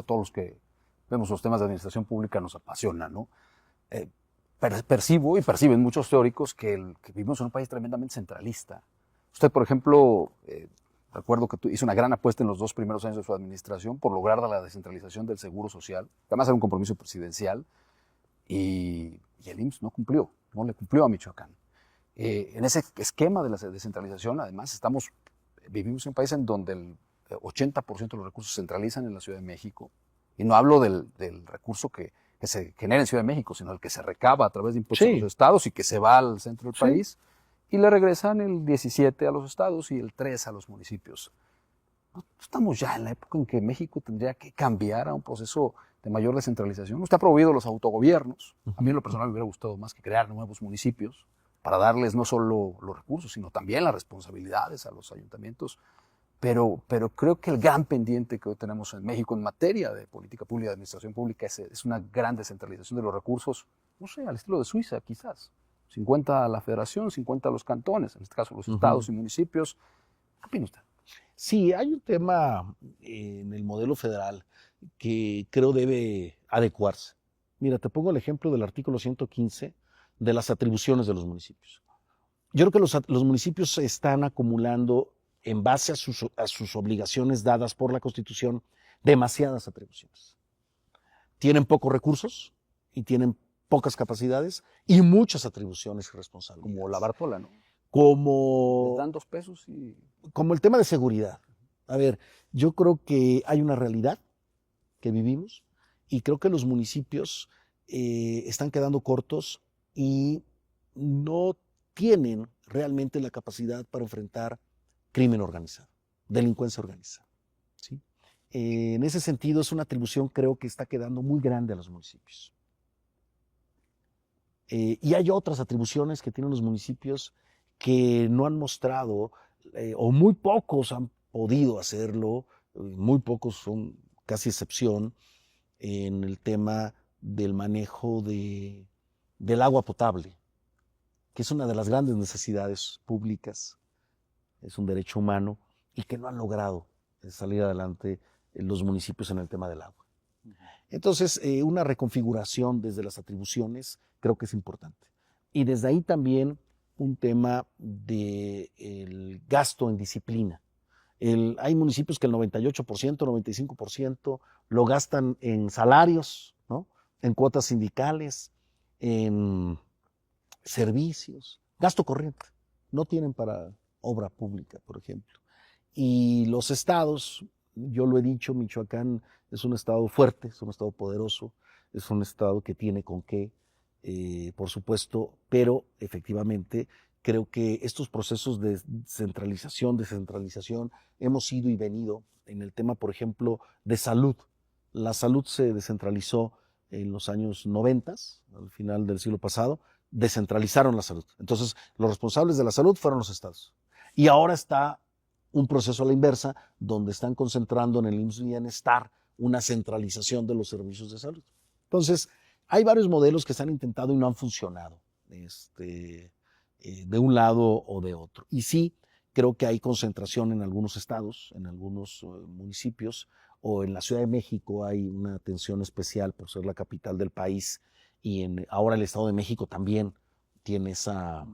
todos los que vemos los temas de administración pública nos apasiona, ¿no? Percibo y perciben muchos teóricos que vivimos en un país tremendamente centralista. Usted, por ejemplo, Recuerdo que hizo una gran apuesta en los 2 primeros años de su administración por lograr la descentralización del seguro social. Además era un compromiso presidencial y el IMSS no cumplió, no le cumplió a Michoacán. En ese esquema de la descentralización, además, vivimos en un país en donde el 80% de los recursos se centralizan en la Ciudad de México. Y no hablo del recurso que se genera en Ciudad de México, sino el que se recaba a través de impuestos a los estados y que se va al centro del país. Y le regresan el 17 a los estados y el 3 a los municipios. Estamos ya en la época en que México tendría que cambiar a un proceso de mayor descentralización. Usted ha promovido los autogobiernos. A mí en lo personal me hubiera gustado más que crear nuevos municipios para darles no solo los recursos, sino también las responsabilidades a los ayuntamientos. Pero creo que el gran pendiente que hoy tenemos en México en materia de política pública, de administración pública, es una gran descentralización de los recursos, no sé, al estilo de Suiza quizás. 50 a la federación, 50 a los cantones, en este caso los estados y municipios. ¿Qué opina usted? Sí, hay un tema en el modelo federal que creo debe adecuarse. Mira, te pongo el ejemplo del artículo 115 de las atribuciones de los municipios. Yo creo que los municipios se están acumulando en base a sus obligaciones dadas por la Constitución demasiadas atribuciones. Tienen pocos recursos y tienen pocas capacidades y muchas atribuciones y responsabilidades. Como la Bartola, ¿no? Como... Les dan 2 pesos y... Como el tema de seguridad. A ver, yo creo que hay una realidad que vivimos y creo que los municipios están quedando cortos y no tienen realmente la capacidad para enfrentar crimen organizado, delincuencia organizada. ¿Sí? En ese sentido es una atribución creo que está quedando muy grande a los municipios. Y hay otras atribuciones que tienen los municipios que no han mostrado, o muy pocos han podido hacerlo, muy pocos son casi excepción, en el tema del manejo del agua potable, que es una de las grandes necesidades públicas, es un derecho humano, y que no han logrado salir adelante los municipios en el tema del agua. Entonces, una reconfiguración desde las atribuciones creo que es importante. Y desde ahí también un tema del gasto en disciplina. Hay municipios que el 98%, 95% lo gastan en salarios, ¿no? En cuotas sindicales, en servicios, gasto corriente. No tienen para obra pública, por ejemplo. Y los estados, yo lo he dicho, Michoacán es un estado fuerte, es un estado poderoso, es un estado que tiene con qué, por supuesto, pero efectivamente creo que estos procesos de centralización, descentralización, hemos ido y venido en el tema, por ejemplo, de salud. La salud se descentralizó en los años 90, al final del siglo pasado, descentralizaron la salud. Entonces, los responsables de la salud fueron los estados. Y ahora está un proceso a la inversa, donde están concentrando en el IMSS Bienestar una centralización de los servicios de salud. Entonces, hay varios modelos que se han intentado y no han funcionado, de un lado o de otro. Y sí, creo que hay concentración en algunos estados, en algunos municipios, o en la Ciudad de México hay una atención especial por ser la capital del país, y ahora el Estado de México también tiene esa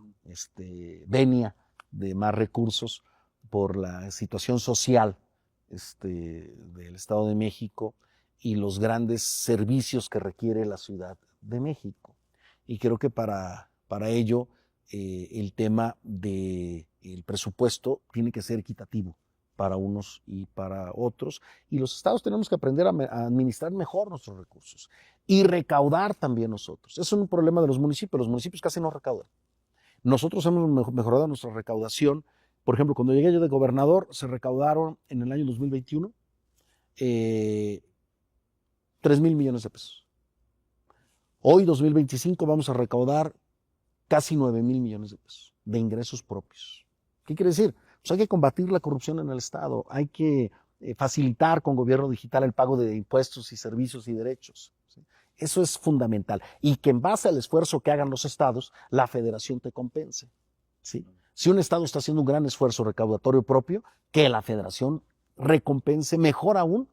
venia de más recursos por la situación social del Estado de México y los grandes servicios que requiere la Ciudad de México. Y creo que para ello el tema del presupuesto tiene que ser equitativo para unos y para otros. Y los estados tenemos que aprender a administrar mejor nuestros recursos y recaudar también nosotros. Eso es un problema de los municipios. Los municipios casi no recaudan. Nosotros hemos mejorado nuestra recaudación. Por ejemplo, cuando llegué yo de gobernador, se recaudaron en el año 2021 3,000 millones de pesos. Hoy, 2025, vamos a recaudar casi 9,000 millones de pesos de ingresos propios. ¿Qué quiere decir? Pues hay que combatir la corrupción en el Estado, hay que facilitar con gobierno digital el pago de impuestos y servicios y derechos. ¿Sí? Eso es fundamental. Y que en base al esfuerzo que hagan los estados, la federación te compense. ¿Sí? Si un estado está haciendo un gran esfuerzo recaudatorio propio, que la federación recompense mejor aún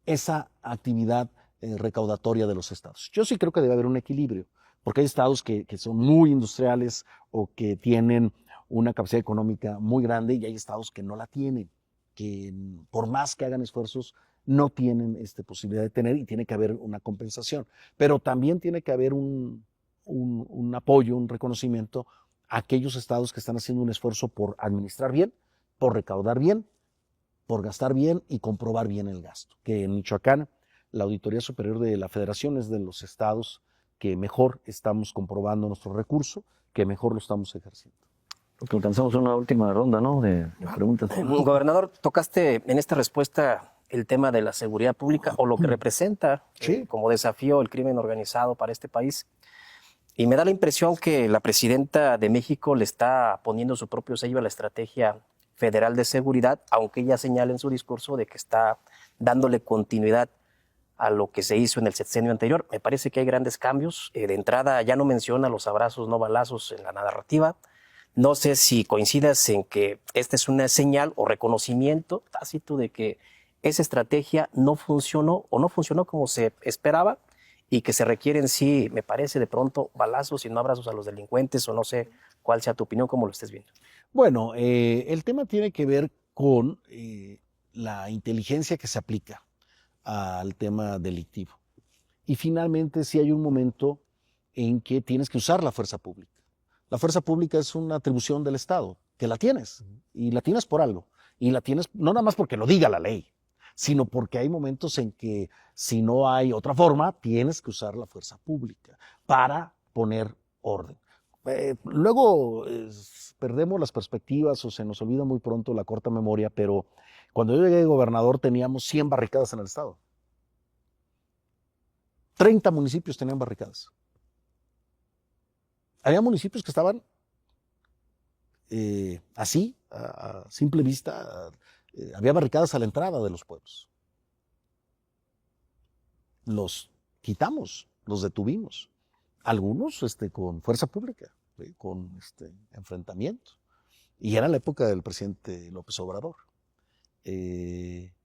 esa actividad recaudatoria de los estados. Yo sí creo que debe haber un equilibrio, porque hay estados que son muy industriales o que tienen una capacidad económica muy grande y hay estados que no la tienen. que por más que hagan esfuerzos, no tienen posibilidad de tener, y tiene que haber una compensación. Pero también tiene que haber un apoyo, un reconocimiento a aquellos estados que están haciendo un esfuerzo por administrar bien, por recaudar bien, por gastar bien y comprobar bien el gasto. Que en Michoacán, la Auditoría Superior de la Federación es de los estados que mejor estamos comprobando nuestro recurso, que mejor lo estamos ejerciendo. Porque alcanzamos una última ronda, ¿no? De preguntas. Gobernador, tocaste en esta respuesta el tema de la seguridad pública o lo que representa como desafío el crimen organizado para este país. Y me da la impresión que la presidenta de México le está poniendo su propio sello a la estrategia federal de seguridad, aunque ella señala en su discurso de que está dándole continuidad a lo que se hizo en el sexenio anterior. Me parece que hay grandes cambios. De entrada ya no menciona los abrazos, no balazos en la narrativa. No sé si coincidas en que esta es una señal o reconocimiento tácito de que esa estrategia no funcionó o no funcionó como se esperaba y que se requieren, sí, me parece, de pronto balazos y no abrazos a los delincuentes, o no sé cuál sea tu opinión, cómo lo estés viendo. Bueno, el tema tiene que ver con la inteligencia que se aplica al tema delictivo. Y finalmente, sí hay un momento en que tienes que usar la fuerza pública. La fuerza pública es una atribución del Estado, que la tienes, y la tienes por algo. Y la tienes no nada más porque lo diga la ley, sino porque hay momentos en que, si no hay otra forma, tienes que usar la fuerza pública para poner orden. Luego perdemos las perspectivas o se nos olvida muy pronto la corta memoria, pero cuando yo llegué de gobernador teníamos 100 barricadas en el estado. 30 municipios tenían barricadas. Había municipios que estaban así, a simple vista, había barricadas a la entrada de los pueblos. Los quitamos, los detuvimos. Algunos con fuerza pública, con enfrentamiento. Y era la época del presidente López Obrador.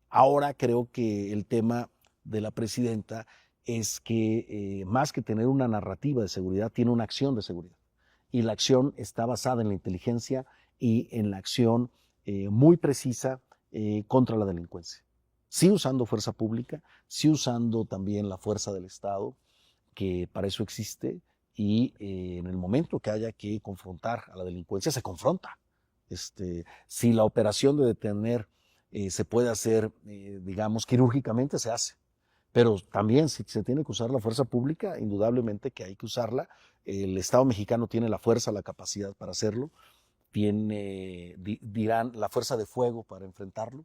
Ahora creo que el tema de la presidenta es que más que tener una narrativa de seguridad, tiene una acción de seguridad. Y la acción está basada en la inteligencia y en la acción muy precisa contra la delincuencia. Sí usando fuerza pública, sí usando también la fuerza del Estado, que para eso existe, y en el momento que haya que confrontar a la delincuencia, se confronta. Si la operación de detener se puede hacer, digamos, quirúrgicamente, se hace. Pero también, si se tiene que usar la fuerza pública, indudablemente que hay que usarla. El Estado mexicano tiene la fuerza, la capacidad para hacerlo, tiene, dirán, la fuerza de fuego para enfrentarlo,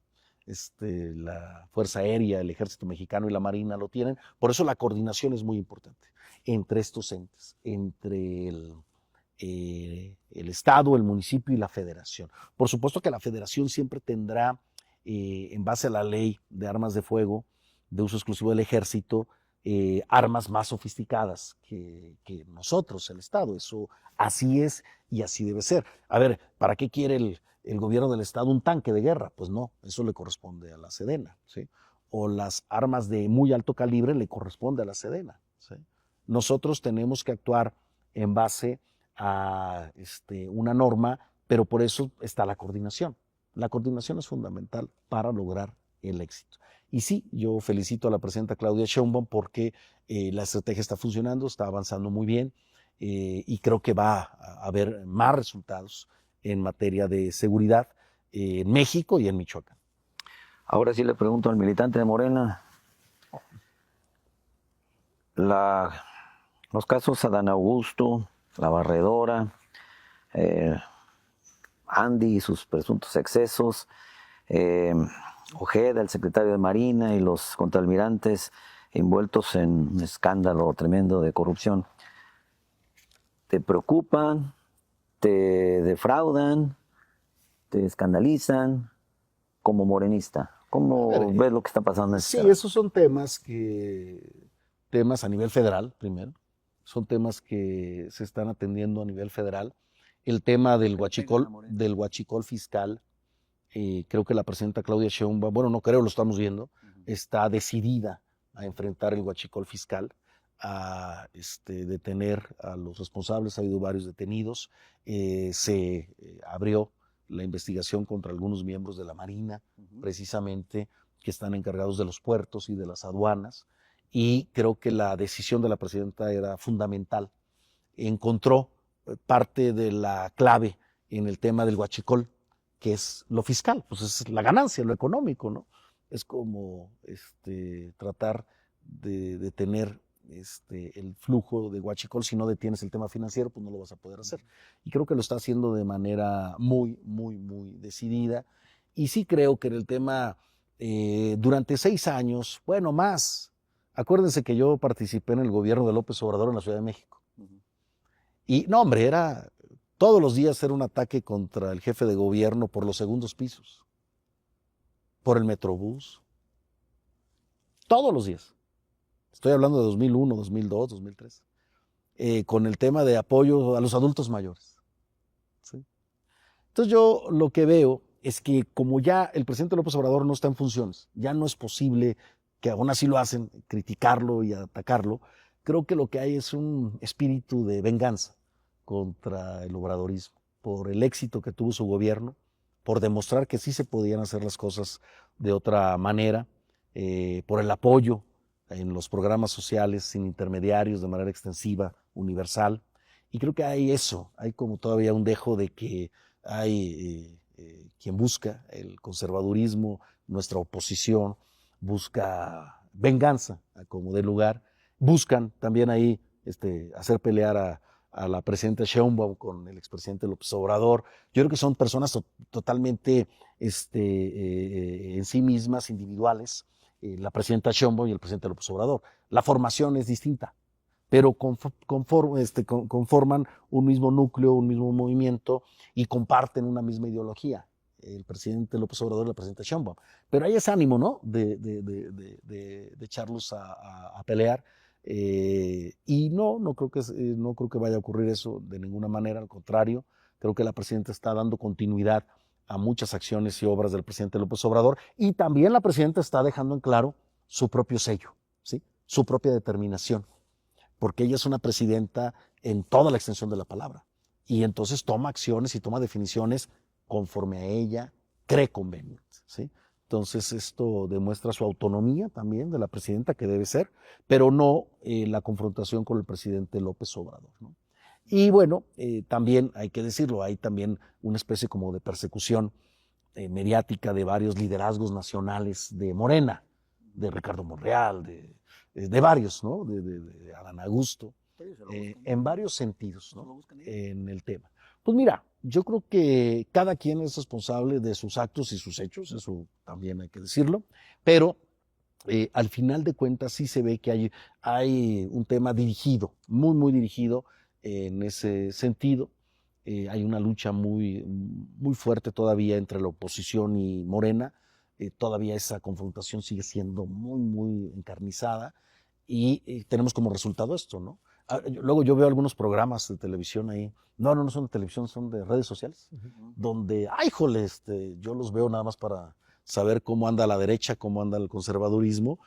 la Fuerza Aérea, el Ejército Mexicano y la Marina lo tienen. Por eso la coordinación es muy importante entre estos entes, entre el Estado, el municipio y la Federación. Por supuesto que la Federación siempre tendrá, en base a la ley de armas de fuego, de uso exclusivo del Ejército, armas más sofisticadas que nosotros, el Estado. Eso así es y así debe ser. A ver, ¿para qué quiere el gobierno del Estado un tanque de guerra? Pues no, eso le corresponde a la Sedena, ¿sí? O las armas de muy alto calibre le corresponde a la Sedena, ¿sí? Nosotros tenemos que actuar en base a una norma, pero por eso está la coordinación. La coordinación es fundamental para lograr el éxito. Y sí, yo felicito a la presidenta Claudia Sheinbaum porque la estrategia está funcionando, está avanzando muy bien, y creo que va a haber más resultados en materia de seguridad en México y en Michoacán. Ahora sí le pregunto al militante de Morena. Los casos Adán Augusto, La Barredora, Andy y sus presuntos excesos, Ojeda, el secretario de Marina, y los contraalmirantes envueltos en un escándalo tremendo de corrupción. ¿Te preocupan? ¿Te defraudan? ¿Te escandalizan? Como morenista, ¿cómo ves lo que está pasando? Sí, esos son temas a nivel federal, primero. Son temas que se están atendiendo a nivel federal. El tema del huachicol fiscal, creo que la presidenta Claudia Sheinbaum, bueno, no creo, lo estamos viendo, está decidida a enfrentar el huachicol fiscal, a detener a los responsables. Ha habido varios detenidos. Se abrió la investigación contra algunos miembros de la Marina, precisamente, que están encargados de los puertos y de las aduanas, y creo que la decisión de la presidenta era fundamental. Encontró parte de la clave en el tema del huachicol, que es lo fiscal, pues es la ganancia, lo económico, ¿no? Es como tratar de tener el flujo de huachicol. Si no detienes el tema financiero, pues no lo vas a poder hacer. Y creo que lo está haciendo de manera muy, muy, muy decidida. Y sí creo que en el tema, durante 6 años, bueno, más. Acuérdense que yo participé en el gobierno de López Obrador en la Ciudad de México. Y no, hombre, era todos los días era un ataque contra el jefe de gobierno por los segundos pisos, por el Metrobús, todos los días. Estoy hablando de 2001, 2002, 2003, con el tema de apoyo a los adultos mayores. ¿Sí? Entonces yo lo que veo es que como ya el presidente López Obrador no está en funciones, ya no es posible, que aún así lo hacen, criticarlo y atacarlo, creo que lo que hay es un espíritu de venganza contra el obradorismo, por el éxito que tuvo su gobierno, por demostrar que sí se podían hacer las cosas de otra manera, por el apoyo en los programas sociales sin intermediarios, de manera extensiva, universal. Y creo que hay eso, hay como todavía un dejo de que hay quien busca el conservadurismo, nuestra oposición, busca venganza a como dé lugar, buscan también ahí hacer pelear a la presidenta Sheinbaum con el expresidente López Obrador. Yo creo que son personas totalmente en sí mismas, individuales, la presidenta Sheinbaum y el presidente López Obrador. La formación es distinta, pero conforman un mismo núcleo, un mismo movimiento y comparten una misma ideología, el presidente López Obrador y la presidenta Sheinbaum. Pero hay ese ánimo, ¿no?, de echarlos a pelear. Y no creo que vaya a ocurrir eso de ninguna manera, al contrario, creo que la presidenta está dando continuidad a muchas acciones y obras del presidente López Obrador, y también la presidenta está dejando en claro su propio sello, ¿sí?, su propia determinación, porque ella es una presidenta en toda la extensión de la palabra, y entonces toma acciones y toma definiciones conforme a ella cree conveniente, ¿sí? Entonces esto demuestra su autonomía también de la presidenta, que debe ser, pero no la confrontación con el presidente López Obrador, ¿no? Y bueno, también hay que decirlo, hay también una especie como de persecución mediática de varios liderazgos nacionales de Morena, de Ricardo Monreal, de varios, ¿no?, de Adán Augusto, en varios sentidos, ¿no?, en el tema. Pues mira, yo creo que cada quien es responsable de sus actos y sus hechos, eso también hay que decirlo, pero al final de cuentas sí se ve que hay un tema dirigido, muy, muy dirigido en ese sentido. Hay una lucha muy, muy fuerte todavía entre la oposición y Morena, todavía esa confrontación sigue siendo muy, muy encarnizada, y tenemos como resultado esto, ¿no? Luego yo veo algunos programas de televisión ahí, no son de televisión, son de redes sociales, donde, híjole, yo los veo nada más para saber cómo anda la derecha, cómo anda el conservadurismo,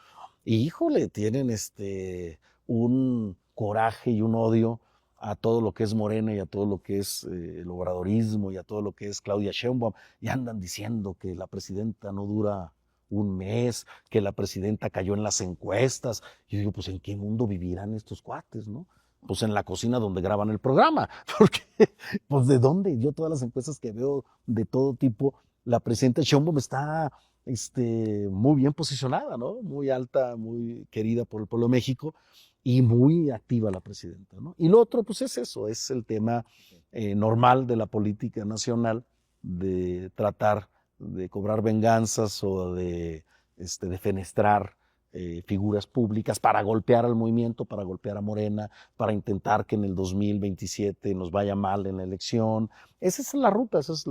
y híjole, tienen un coraje y un odio a todo lo que es Morena y a todo lo que es el obradorismo y a todo lo que es Claudia Sheinbaum, y andan diciendo que la presidenta no dura un mes, que la presidenta cayó en las encuestas. Yo digo, pues ¿en qué mundo vivirán estos cuates, no? Pues en la cocina donde graban el programa, porque pues ¿de dónde? Yo todas las encuestas que veo de todo tipo, la presidenta Sheinbaum está muy bien posicionada, ¿no? Muy alta, muy querida por el pueblo de México, y muy activa la presidenta, ¿no? Y lo otro, pues es eso, es el tema normal de la política nacional, de tratar de cobrar venganzas o de defenestrar figuras públicas para golpear al movimiento, para golpear a Morena, para intentar que en el 2027 nos vaya mal en la elección. Esa es la ruta, ese es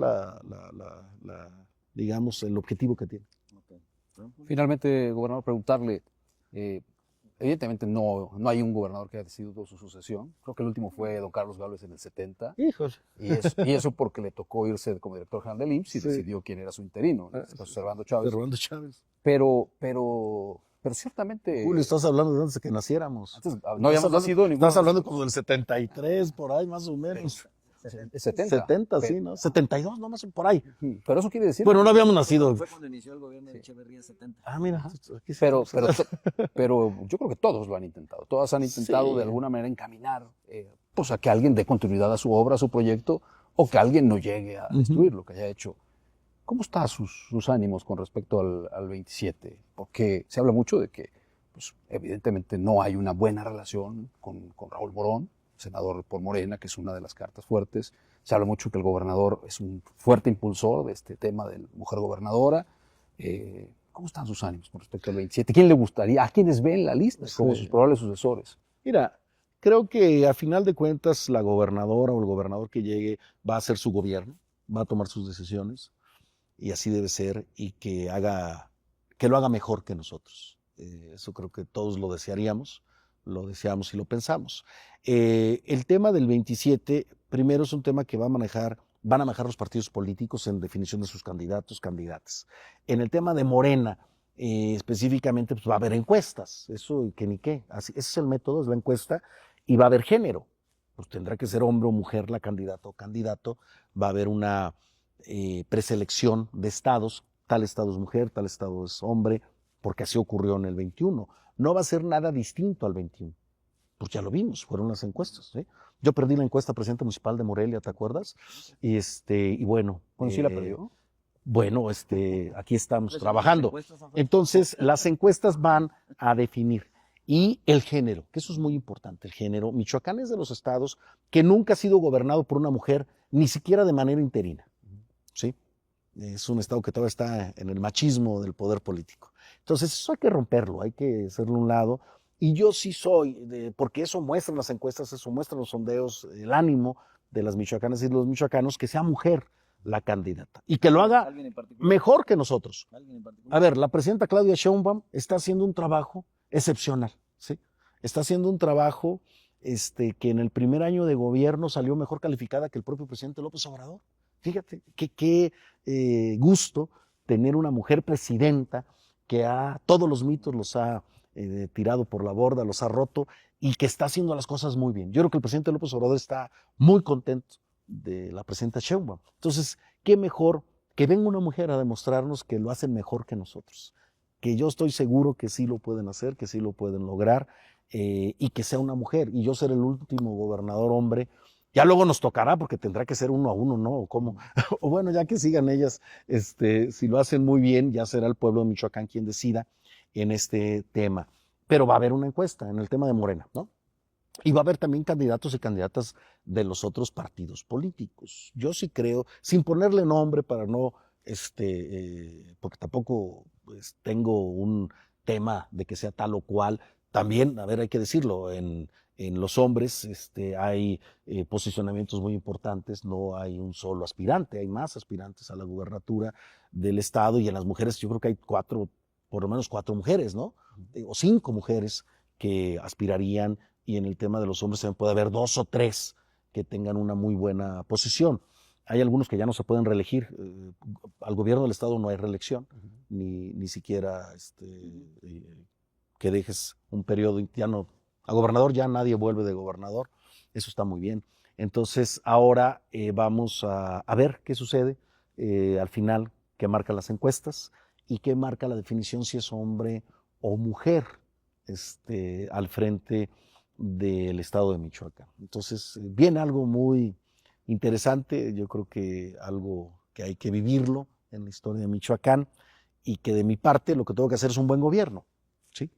digamos, el objetivo que tiene. Finalmente, gobernador, preguntarle, evidentemente no hay un gobernador que haya decidido su sucesión. Creo que el último fue don Carlos Gálvez en el 70. Híjole. Y eso porque le tocó irse como director general del IMSS y decidió quién era su interino, en este caso Servando Chávez. Servando Chávez. Pero ciertamente... Julio, estás hablando de antes de que naciéramos. No habíamos nacido ninguno. Estás hablando como del 73, por ahí más o menos. Es 70. 70, sí, ¿no? 72, nomás por ahí. Pero eso quiere decir... Bueno, no habíamos nacido. Fue cuando inició el gobierno de Echeverría 70. Ah, mira. Aquí sí. Pero yo creo que todos lo han intentado. Todas han intentado de alguna manera encaminar pues a que alguien dé continuidad a su obra, a su proyecto, o que alguien no llegue a destruir lo que haya hecho. ¿Cómo están sus ánimos con respecto al 27? Porque se habla mucho de que pues, evidentemente no hay una buena relación con Raúl Morón, senador por Morena, que es una de las cartas fuertes. Se habla mucho que el gobernador es un fuerte impulsor de este tema de mujer gobernadora. ¿Cómo están sus ánimos con respecto al 27? ¿Quién le gustaría? ¿A quiénes ven la lista como sus probables sucesores? Mira, creo que a final de cuentas la gobernadora o el gobernador que llegue va a hacer su gobierno, va a tomar sus decisiones y así debe ser y que lo haga mejor que nosotros. Eso creo que todos lo desearíamos y lo pensamos. El tema del 27, primero es un tema que van a manejar los partidos políticos en definición de sus candidatos, candidatas. En el tema de Morena, específicamente, pues va a haber encuestas, eso que ni qué. Ese es el método, es la encuesta, y va a haber género. Pues tendrá que ser hombre o mujer la candidata o candidato, va a haber una preselección de estados, tal estado es mujer, tal estado es hombre, porque así ocurrió en el 21. No va a ser nada distinto al 21. Pues ya lo vimos, fueron las encuestas. ¿Sí? Yo perdí la encuesta presidente municipal de Morelia, ¿te acuerdas? Y bueno. ¿Cuándo sí la perdió? Bueno, aquí estamos trabajando. Entonces, las encuestas van a definir. Y el género, que eso es muy importante, el género. Michoacán es de los estados que nunca ha sido gobernado por una mujer, ni siquiera de manera interina. ¿Sí? Es un estado que todavía está en el machismo del poder político. Entonces, eso hay que romperlo, hay que hacerlo a un lado. Y yo sí soy, porque eso muestran las encuestas, eso muestran los sondeos, el ánimo de las michoacanas y los michoacanos, que sea mujer la candidata y que lo haga mejor que nosotros. A ver, la presidenta Claudia Sheinbaum está haciendo un trabajo excepcional, ¿sí? Está haciendo un trabajo que en el primer año de gobierno salió mejor calificada que el propio presidente López Obrador. Fíjate, qué gusto tener una mujer presidenta que todos los mitos los ha tirado por la borda, los ha roto y que está haciendo las cosas muy bien. Yo creo que el presidente López Obrador está muy contento de la presidenta Sheinbaum. Entonces, qué mejor que venga una mujer a demostrarnos que lo hacen mejor que nosotros, que yo estoy seguro que sí lo pueden hacer, que sí lo pueden lograr y que sea una mujer y yo ser el último gobernador hombre. Ya luego nos tocará porque tendrá que ser 1 a 1, ¿no? ¿O cómo? O bueno, ya que sigan ellas, si lo hacen muy bien, ya será el pueblo de Michoacán quien decida en este tema. Pero va a haber una encuesta en el tema de Morena, ¿no? Y va a haber también candidatos y candidatas de los otros partidos políticos. Yo sí creo, sin ponerle nombre para no, porque tampoco pues, tengo un tema de que sea tal o cual. También, a ver, hay que decirlo, en los hombres hay posicionamientos muy importantes, no hay un solo aspirante, hay más aspirantes a la gubernatura del estado y en las mujeres yo creo que hay por lo menos 4 mujeres, ¿no? O 5 mujeres que aspirarían y en el tema de los hombres también puede haber 2 o 3 que tengan una muy buena posición. Hay algunos que ya no se pueden reelegir. Al gobierno del estado no hay reelección, ni siquiera que dejes un periodo, ya no. A gobernador ya nadie vuelve de gobernador, eso está muy bien. Entonces ahora vamos a ver qué sucede al final, qué marcan las encuestas y qué marca la definición si es hombre o mujer al frente del estado de Michoacán. Entonces viene algo muy interesante, yo creo que algo que hay que vivirlo en la historia de Michoacán y que de mi parte lo que tengo que hacer es un buen gobierno, ¿sí?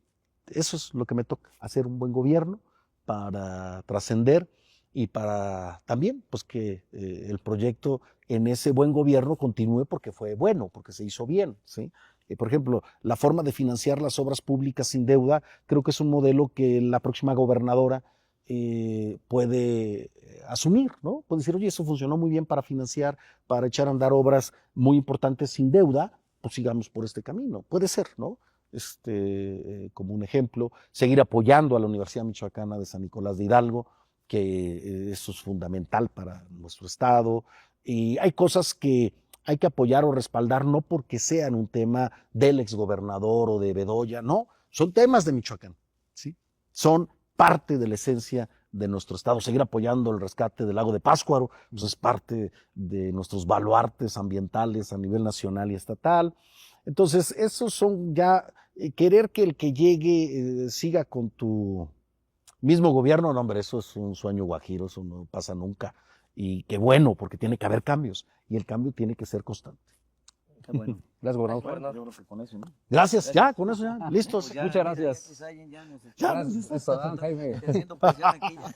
Eso es lo que me toca, hacer un buen gobierno para trascender y para también pues que el proyecto en ese buen gobierno continúe porque fue bueno, porque se hizo bien, ¿sí? Por ejemplo, la forma de financiar las obras públicas sin deuda, creo que es un modelo que la próxima gobernadora puede asumir, ¿no? Puede decir, oye, eso funcionó muy bien para financiar, para echar a andar obras muy importantes sin deuda, pues sigamos por este camino. Puede ser, ¿no? Como un ejemplo, seguir apoyando a la Universidad Michoacana de San Nicolás de Hidalgo, que eso es fundamental para nuestro estado. Y hay cosas que hay que apoyar o respaldar, no porque sean un tema del exgobernador o de Bedoya, no, son temas de Michoacán, ¿sí? Son parte de la esencia de nuestro estado, seguir apoyando el rescate del lago de Pátzcuaro, pues es parte de nuestros baluartes ambientales a nivel nacional y estatal. Entonces, esos son ya, querer que el que llegue siga con tu mismo gobierno, no, hombre, eso es un sueño guajiro, eso no pasa nunca. Y qué bueno, porque tiene que haber cambios, y el cambio tiene que ser constante. Qué bueno. Gracias, gobernador. Bueno, yo creo que con eso, ¿no? Gracias, ya, con eso ya, listos. Pues ya, Muchas gracias. ya, ya nos Gracias, Jaime. haciendo presión aquí ya.